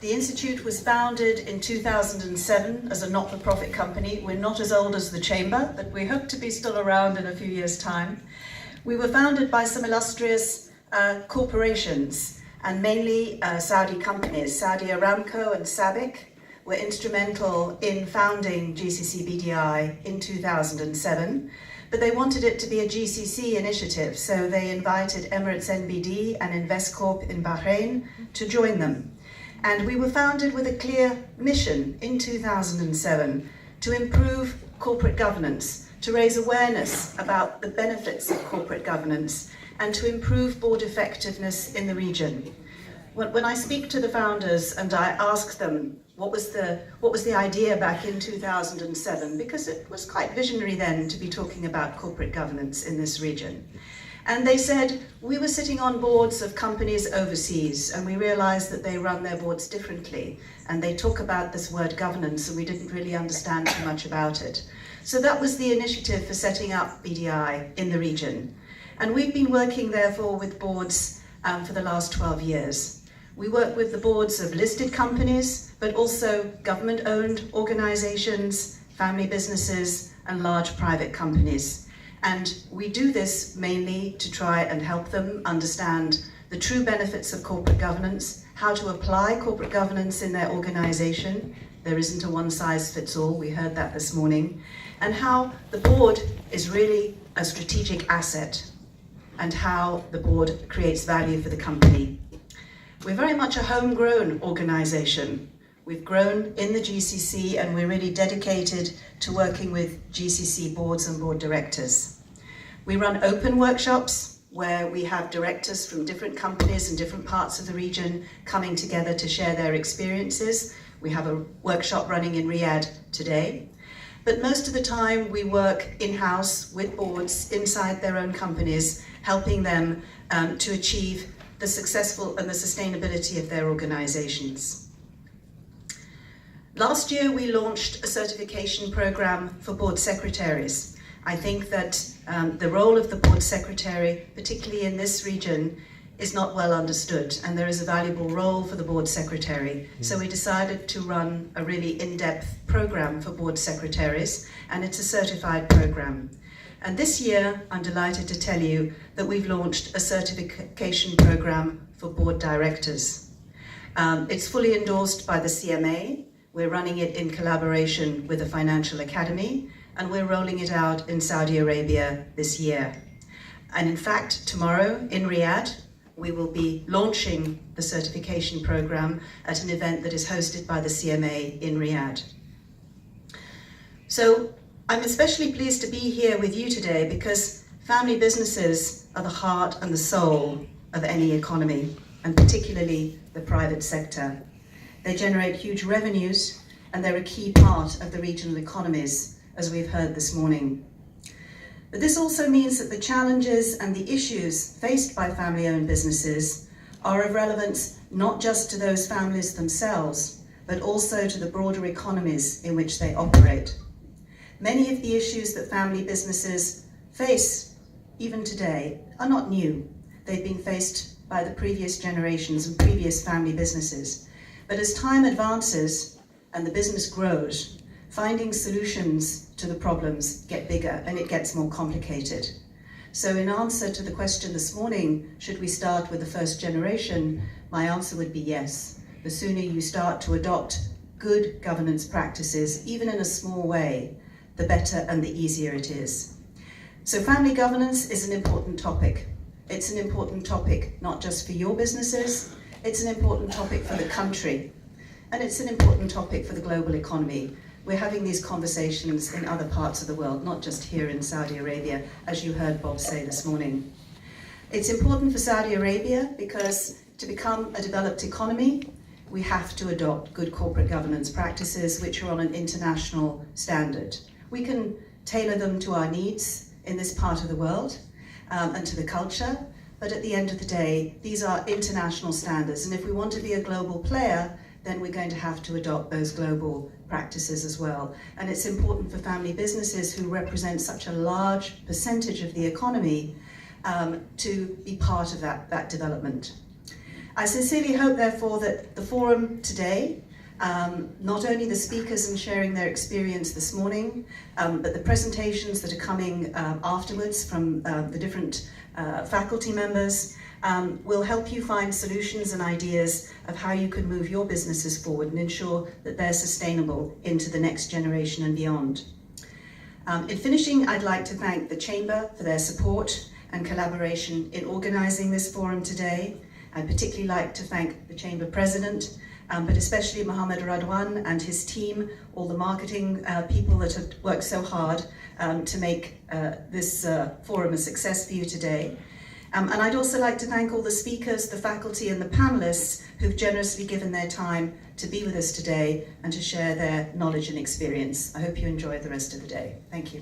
The Institute was founded in 2007 as a not-for-profit company. We're not as old as the Chamber, but we hope to be still around in a few years' time. We were founded by some illustrious corporations, and mainly Saudi companies. Saudi Aramco and SABIC were instrumental in founding GCC BDI in 2007, but they wanted it to be a GCC initiative, so they invited Emirates NBD and Investcorp in Bahrain to join them. And we were founded with a clear mission in 2007 to improve corporate governance, to raise awareness about the benefits of corporate governance, and to improve board effectiveness in the region. When I speak to the founders and I ask them what was the idea back in 2007, because it was quite visionary then to be talking about corporate governance in this region. And they said, we were sitting on boards of companies overseas and we realized that they run their boards differently. And they talk about this word governance and we didn't really understand too much about it. So that was the initiative for setting up BDI in the region. And we've been working therefore with boards for the last 12 years. We work with the boards of listed companies, but also government-owned organizations, family businesses, and large private companies. And we do this mainly to try and help them understand the true benefits of corporate governance, how to apply corporate governance in their organization. There isn't a one-size-fits-all, we heard that this morning, and how the board is really a strategic asset and how the board creates value for the company. We're very much a homegrown organization. We've grown in the GCC and we're really dedicated to working with GCC boards and board directors. We run open workshops where we have directors from different companies and different parts of the region coming together to share their experiences. We have a workshop running in Riyadh today. But most of the time we work in-house with boards inside their own companies, helping them to achieve the successful and the sustainability of their organizations. Last year, we launched a certification program for board secretaries. I think that the role of the board secretary, particularly in this region, is not well understood, and there is a valuable role for the board secretary. So we decided to run a really in-depth program for board secretaries, and it's a certified program. And this year, I'm delighted to tell you that we've launched a certification program for board directors. It's fully endorsed by the CMA. We're running it in collaboration with the Financial Academy, and we're rolling it out in Saudi Arabia this year. And in fact, tomorrow in Riyadh, we will be launching the certification program at an event that is hosted by the CMA in Riyadh. So I'm especially pleased to be here with you today because family businesses are the heart and the soul of any economy, and particularly the private sector. They generate huge revenues and they're a key part of the regional economies, as we've heard this morning. But this also means that the challenges and the issues faced by family-owned businesses are of relevance not just to those families themselves, but also to the broader economies in which they operate. Many of the issues that family businesses face, even today, are not new. They've been faced by the previous generations and previous family businesses. But as time advances and the business grows, finding solutions to the problems get bigger and it gets more complicated. So in answer to the question this morning, should we start with the first generation? My answer would be yes. The sooner you start to adopt good governance practices, even in a small way, the better and the easier it is. So family governance is an important topic. It's an important topic not just for your businesses, it's an important topic for the country, and it's an important topic for the global economy. We're having these conversations in other parts of the world, not just here in Saudi Arabia, as you heard Bob say this morning. It's important for Saudi Arabia because to become a developed economy, we have to adopt good corporate governance practices which are on an international standard. We can tailor them to our needs in this part of the world and to the culture, but at the end of the day, these are international standards, and if we want to be a global player, then we're going to have to adopt those global practices as well. And it's important for family businesses who represent such a large percentage of the economy to be part of that development. I sincerely hope, therefore, that the forum today, not only the speakers and sharing their experience this morning, but the presentations that are coming afterwards from the different faculty members, will help you find solutions and ideas of how you can move your businesses forward and ensure that they're sustainable into the next generation and beyond. In finishing, I'd like to thank the Chamber for their support and collaboration in organising this forum today. I'd particularly like to thank the Chamber President, but especially Mohammed Radwan and his team, all the marketing people that have worked so hard to make this forum a success for you today. And I'd also like to thank all the speakers, the faculty and the panelists who've generously given their time to be with us today and to share their knowledge and experience. I hope you enjoy the rest of the day. Thank you.